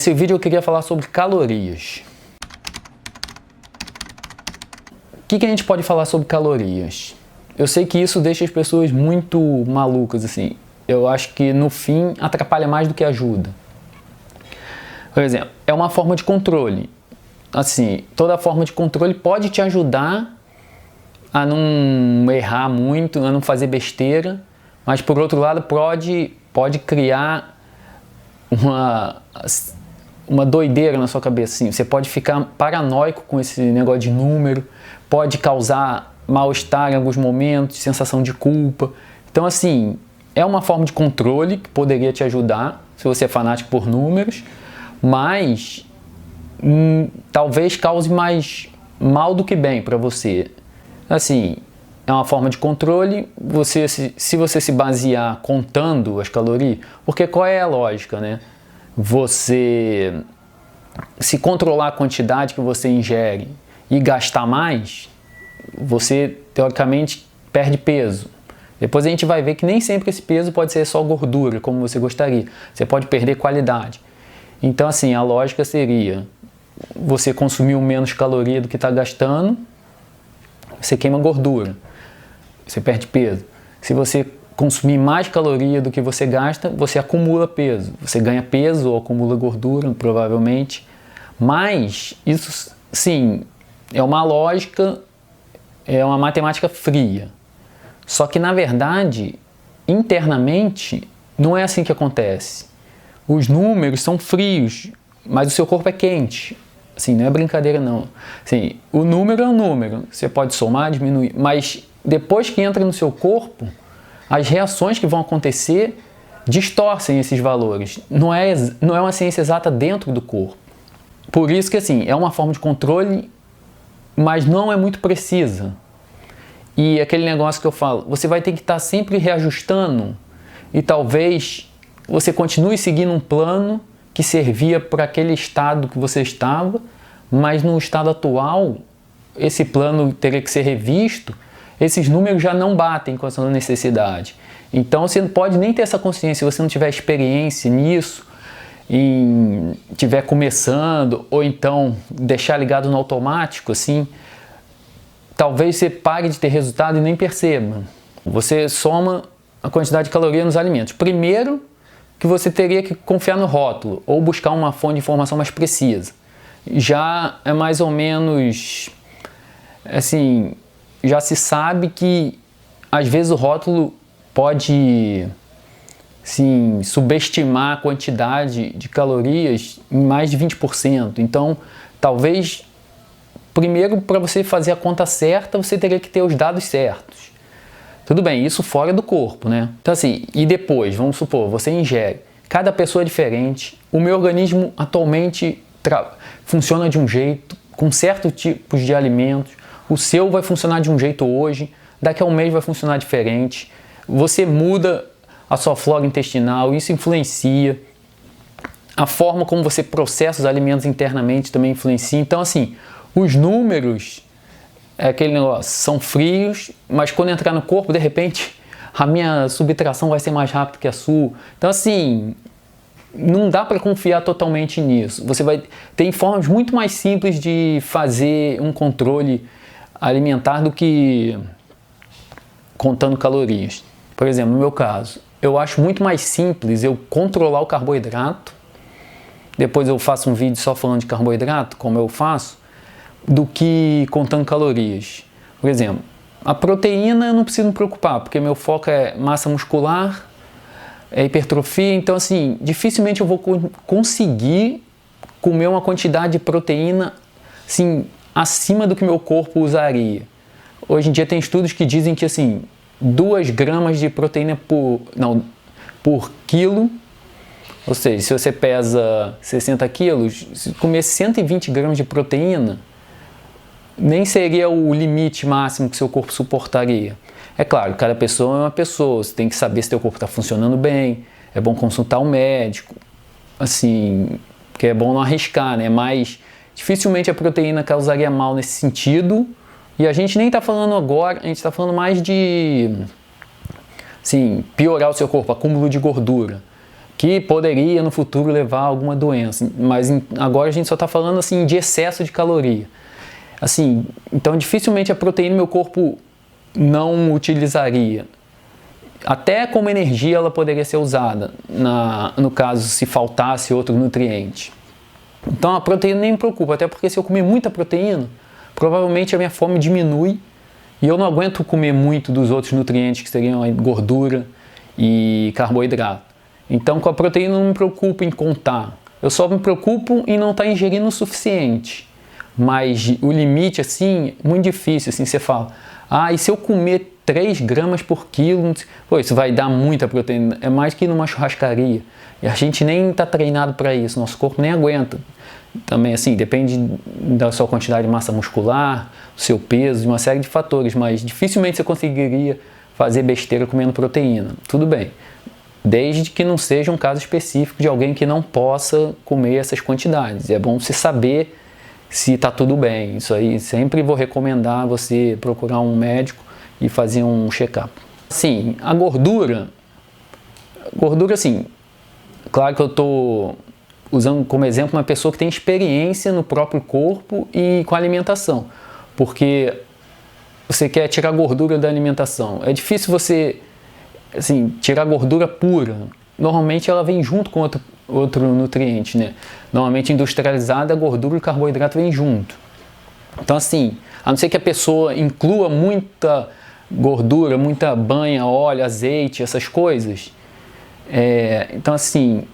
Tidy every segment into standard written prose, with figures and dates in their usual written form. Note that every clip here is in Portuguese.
Nesse vídeo eu queria falar sobre calorias. O que a gente pode falar sobre calorias? Eu sei que isso deixa as pessoas muito malucas, assim. Eu acho que no fim atrapalha mais do que ajuda. Por exemplo, é uma forma de controle. Assim, toda forma de controle pode te ajudar a não errar muito, a não fazer besteira, mas por outro lado pode criar uma doideira na sua cabeça, assim. Você pode ficar paranoico com esse negócio de número, pode causar mal-estar em alguns momentos, sensação de culpa. Então, assim, é uma forma de controle que poderia te ajudar, se você é fanático por números, mas talvez cause mais mal do que bem para você. Assim, é uma forma de controle, se você se basear contando as calorias, porque qual é a lógica, né? Você se controlar a quantidade que você ingere e gastar mais, você teoricamente perde peso. Depois a gente vai ver que nem sempre esse peso pode ser só gordura, como você gostaria. Você pode perder qualidade. Então, assim, a lógica seria: você consumiu menos caloria do que está gastando, você queima gordura, você perde peso. Se você consumir mais caloria do que você gasta, você acumula peso. Você ganha peso ou acumula gordura, provavelmente. Mas isso, sim, é uma lógica, é uma matemática fria. Só que, na verdade, internamente, não é assim que acontece. Os números são frios, mas o seu corpo é quente. Assim, não é brincadeira, não. Assim, o número é um número. Você pode somar, diminuir, mas depois que entra no seu corpo, as reações que vão acontecer distorcem esses valores. Não é uma ciência exata dentro do corpo. Por isso que, assim, é uma forma de controle, mas não é muito precisa. E aquele negócio que eu falo, você vai ter que estar sempre reajustando e talvez você continue seguindo um plano que servia para aquele estado que você estava, mas no estado atual, esse plano teria que ser revisto. Esses números já não batem com a sua necessidade. Então você não pode nem ter essa consciência se você não tiver experiência nisso, e estiver começando, ou então deixar ligado no automático, assim, talvez você pare de ter resultado e nem perceba. Você soma a quantidade de caloria nos alimentos. Primeiro, que você teria que confiar no rótulo ou buscar uma fonte de informação mais precisa. Já é mais ou menos, assim, já se sabe que às vezes o rótulo pode, sim, subestimar a quantidade de calorias em mais de 20%. Então, talvez, primeiro, para você fazer a conta certa, você teria que ter os dados certos. Tudo bem, isso fora do corpo, né? Então, assim, e depois, vamos supor, você ingere. Cada pessoa é diferente. O meu organismo atualmente funciona de um jeito, com certos tipos de alimentos. O seu vai funcionar de um jeito hoje, daqui a um mês vai funcionar diferente. Você muda a sua flora intestinal, isso influencia. A forma como você processa os alimentos internamente também influencia. Então, assim, os números, é aquele negócio, são frios, mas quando entrar no corpo, de repente, a minha subtração vai ser mais rápida que a sua. Então, assim, não dá para confiar totalmente nisso. Tem formas muito mais simples de fazer um controle alimentar do que contando calorias. Por exemplo, no meu caso, eu acho muito mais simples eu controlar o carboidrato. Depois eu faço um vídeo só falando de carboidrato, como eu faço, do que contando calorias. Por exemplo, a proteína eu não preciso me preocupar, porque meu foco é massa muscular, é hipertrofia, então, assim, dificilmente eu vou conseguir comer uma quantidade de proteína, assim, acima do que meu corpo usaria. Hoje em dia tem estudos que dizem que, assim, 2 gramas de proteína por quilo, ou seja, se você pesa 60 quilos, se comer 120 gramas de proteína, nem seria o limite máximo que seu corpo suportaria. É claro, cada pessoa é uma pessoa, você tem que saber se seu corpo está funcionando bem, é bom consultar um médico, assim, porque é bom não arriscar, né? Mas dificilmente a proteína causaria mal nesse sentido, e a gente nem está falando agora, a gente está falando mais de, assim, piorar o seu corpo, acúmulo de gordura, que poderia no futuro levar a alguma doença, mas agora a gente só está falando assim de excesso de caloria. Assim, então dificilmente a proteína meu corpo não utilizaria. Até como energia ela poderia ser usada, no caso se faltasse outro nutriente. Então a proteína nem me preocupa, até porque se eu comer muita proteína, provavelmente a minha fome diminui e eu não aguento comer muito dos outros nutrientes que seriam a gordura e carboidrato. Então com a proteína eu não me preocupo em contar, eu só me preocupo em não estar ingerindo o suficiente. Mas o limite, assim, muito difícil, assim, você fala, e se eu comer 3 gramas por quilo, pô, isso vai dar muita proteína, é mais que numa churrascaria, e a gente nem está treinado para isso, nosso corpo nem aguenta. Também, assim, depende da sua quantidade de massa muscular, do seu peso, de uma série de fatores, mas dificilmente você conseguiria fazer besteira comendo proteína, tudo bem. Desde que não seja um caso específico de alguém que não possa comer essas quantidades, é bom você saber se está tudo bem. Isso aí sempre vou recomendar você procurar um médico e fazer um check-up. Sim, a gordura assim, claro que eu estou usando como exemplo uma pessoa que tem experiência no próprio corpo e com a alimentação, porque você quer tirar gordura da alimentação, é difícil você assim, tirar gordura pura, normalmente ela vem junto com outro nutriente, né? Normalmente industrializada, a gordura e o carboidrato vem junto. Então assim, a não ser que a pessoa inclua muita gordura, muita banha, óleo, azeite, essas coisas, então assim,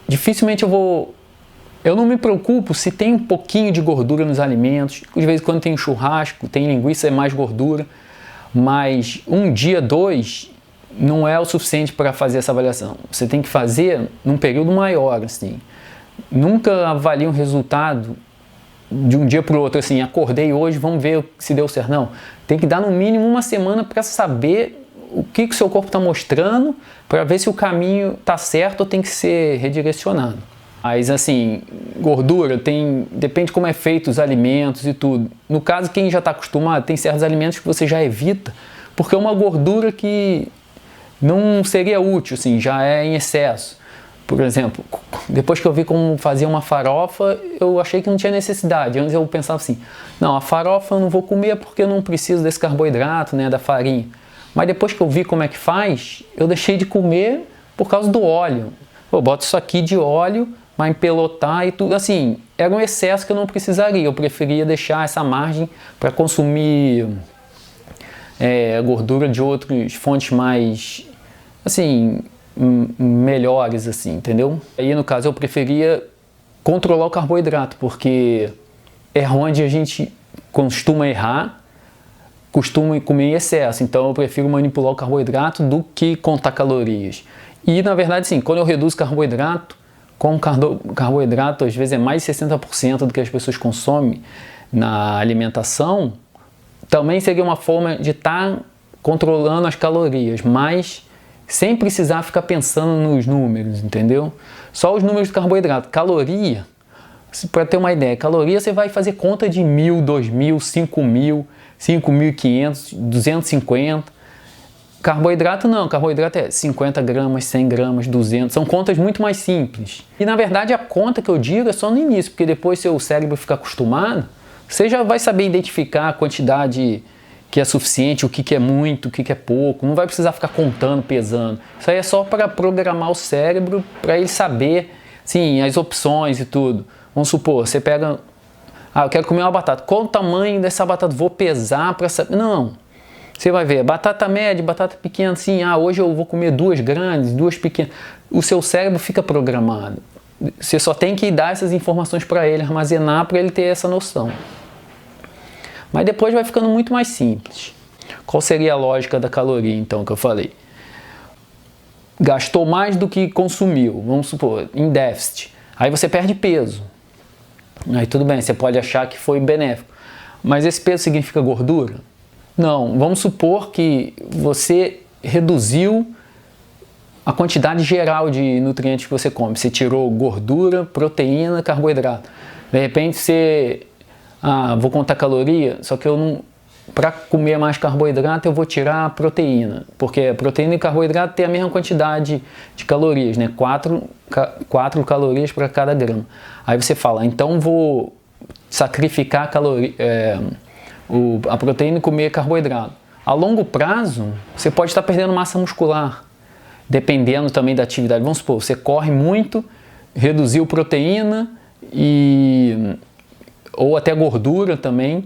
dificilmente eu não me preocupo se tem um pouquinho de gordura nos alimentos, de vez em quando tem churrasco, tem linguiça, é mais gordura, mas um dia, 2, não é o suficiente para fazer essa avaliação. Você tem que fazer num período maior, assim. Nunca avalie um resultado de um dia para o outro, assim, acordei hoje, vamos ver se deu certo. Não, tem que dar no mínimo uma semana para saber o que o seu corpo está mostrando, para ver se o caminho está certo ou tem que ser redirecionado. Mas assim, gordura, depende como é feito os alimentos e tudo. No caso, quem já está acostumado, tem certos alimentos que você já evita, porque é uma gordura que não seria útil, assim, já é em excesso. Por exemplo, depois que eu vi como fazer uma farofa, eu achei que não tinha necessidade. Antes eu pensava assim, não, a farofa eu não vou comer porque eu não preciso desse carboidrato, né, da farinha. Mas depois que eu vi como é que faz, eu deixei de comer por causa do óleo. Eu boto isso aqui de óleo, vai empelotar e tudo. Assim, era um excesso que eu não precisaria. Eu preferia deixar essa margem para consumir gordura de outras fontes mais, assim, melhores, assim, entendeu? Aí, no caso, eu preferia controlar o carboidrato, porque é onde a gente costuma errar, costuma comer em excesso. Então, eu prefiro manipular o carboidrato do que contar calorias. E, na verdade, sim, quando eu reduzo carboidrato, como carboidrato às vezes é mais de 60% do que as pessoas consomem na alimentação, também seria uma forma de estar controlando as calorias, mas sem precisar ficar pensando nos números, entendeu? Só os números de carboidrato. Caloria, para ter uma ideia, caloria você vai fazer conta de 1.000, 2.000, 5.000, 5.500, 250. Carboidrato não, carboidrato é 50 gramas, 100 gramas, 200, são contas muito mais simples. E na verdade a conta que eu digo é só no início, porque depois seu cérebro fica acostumado, você já vai saber identificar a quantidade que é suficiente, o que é muito, o que é pouco, não vai precisar ficar contando, pesando. Isso aí é só para programar o cérebro, para ele saber, sim, as opções e tudo. Vamos supor, você pega, eu quero comer uma batata, qual o tamanho dessa batata? Vou pesar para saber, não. Você vai ver, batata média, batata pequena, assim, hoje eu vou comer 2 grandes, 2 pequenas. O seu cérebro fica programado. Você só tem que dar essas informações para ele, armazenar para ele ter essa noção. Mas depois vai ficando muito mais simples. Qual seria a lógica da caloria, então, que eu falei? Gastou mais do que consumiu, vamos supor, em déficit. Aí você perde peso. Aí tudo bem, você pode achar que foi benéfico. Mas esse peso significa gordura? Não, vamos supor que você reduziu a quantidade geral de nutrientes que você come. Você tirou gordura, proteína, carboidrato. De repente você, vou contar caloria, só que eu para comer mais carboidrato eu vou tirar a proteína, porque a proteína e carboidrato tem a mesma quantidade de calorias, né? 4 calorias para cada grama. Aí você fala, então vou sacrificar a proteína e comer carboidrato. A longo prazo, você pode estar perdendo massa muscular, dependendo também da atividade. Vamos supor, você corre muito, reduziu proteína ou até gordura também,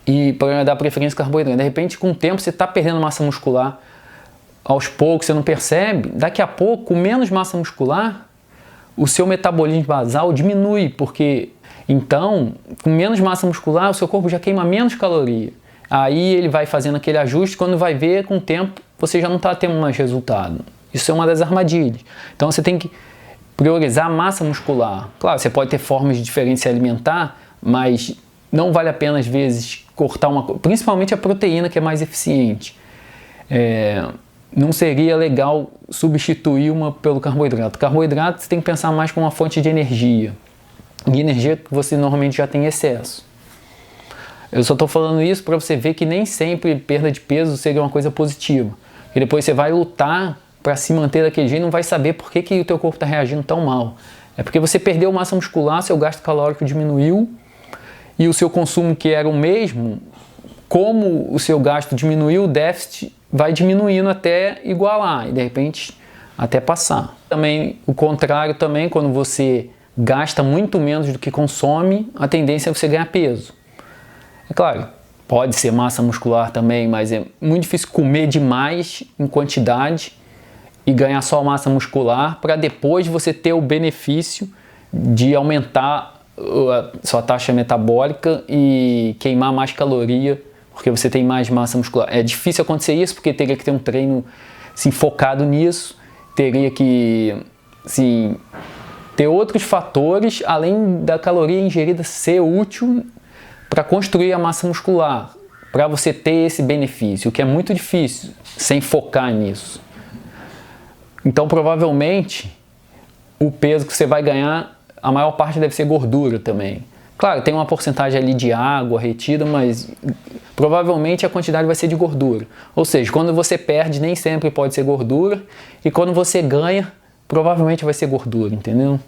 e para dar preferência ao carboidrato. De repente, com o tempo, você está perdendo massa muscular. Aos poucos, você não percebe. Daqui a pouco, com menos massa muscular, o seu metabolismo basal diminui, porque então, com menos massa muscular, o seu corpo já queima menos caloria. Aí ele vai fazendo aquele ajuste, quando vai ver, com o tempo, você já não está tendo mais resultado. Isso é uma das armadilhas. Então, você tem que priorizar a massa muscular. Claro, você pode ter formas diferentes de se alimentar, mas não vale a pena, às vezes, cortar principalmente a proteína, que é mais eficiente. Não seria legal substituir uma pelo carboidrato. Carboidrato você tem que pensar mais como uma fonte de energia. E energia que você normalmente já tem excesso. Eu só estou falando isso para você ver que nem sempre perda de peso seria uma coisa positiva. E depois você vai lutar para se manter daquele jeito e não vai saber por que o teu corpo está reagindo tão mal. É porque você perdeu massa muscular, seu gasto calórico diminuiu, e o seu consumo, que era o mesmo, como o seu gasto diminuiu, o déficit vai diminuindo até igualar e de repente até passar. Também o contrário também, quando você gasta muito menos do que consome, a tendência é você ganhar peso. É claro, pode ser massa muscular também, mas é muito difícil comer demais em quantidade e ganhar só massa muscular para depois você ter o benefício de aumentar a sua taxa metabólica e queimar mais caloria, porque você tem mais massa muscular. É difícil acontecer isso, porque teria que ter um treino assim, focado nisso, teria que ter outros fatores, além da caloria ingerida ser útil para construir a massa muscular, para você ter esse benefício, o que é muito difícil, sem focar nisso. Então, provavelmente, o peso que você vai ganhar, a maior parte deve ser gordura também. Claro, tem uma porcentagem ali de água retida, mas provavelmente a quantidade vai ser de gordura. Ou seja, quando você perde, nem sempre pode ser gordura, e quando você ganha, provavelmente vai ser gordura, entendeu?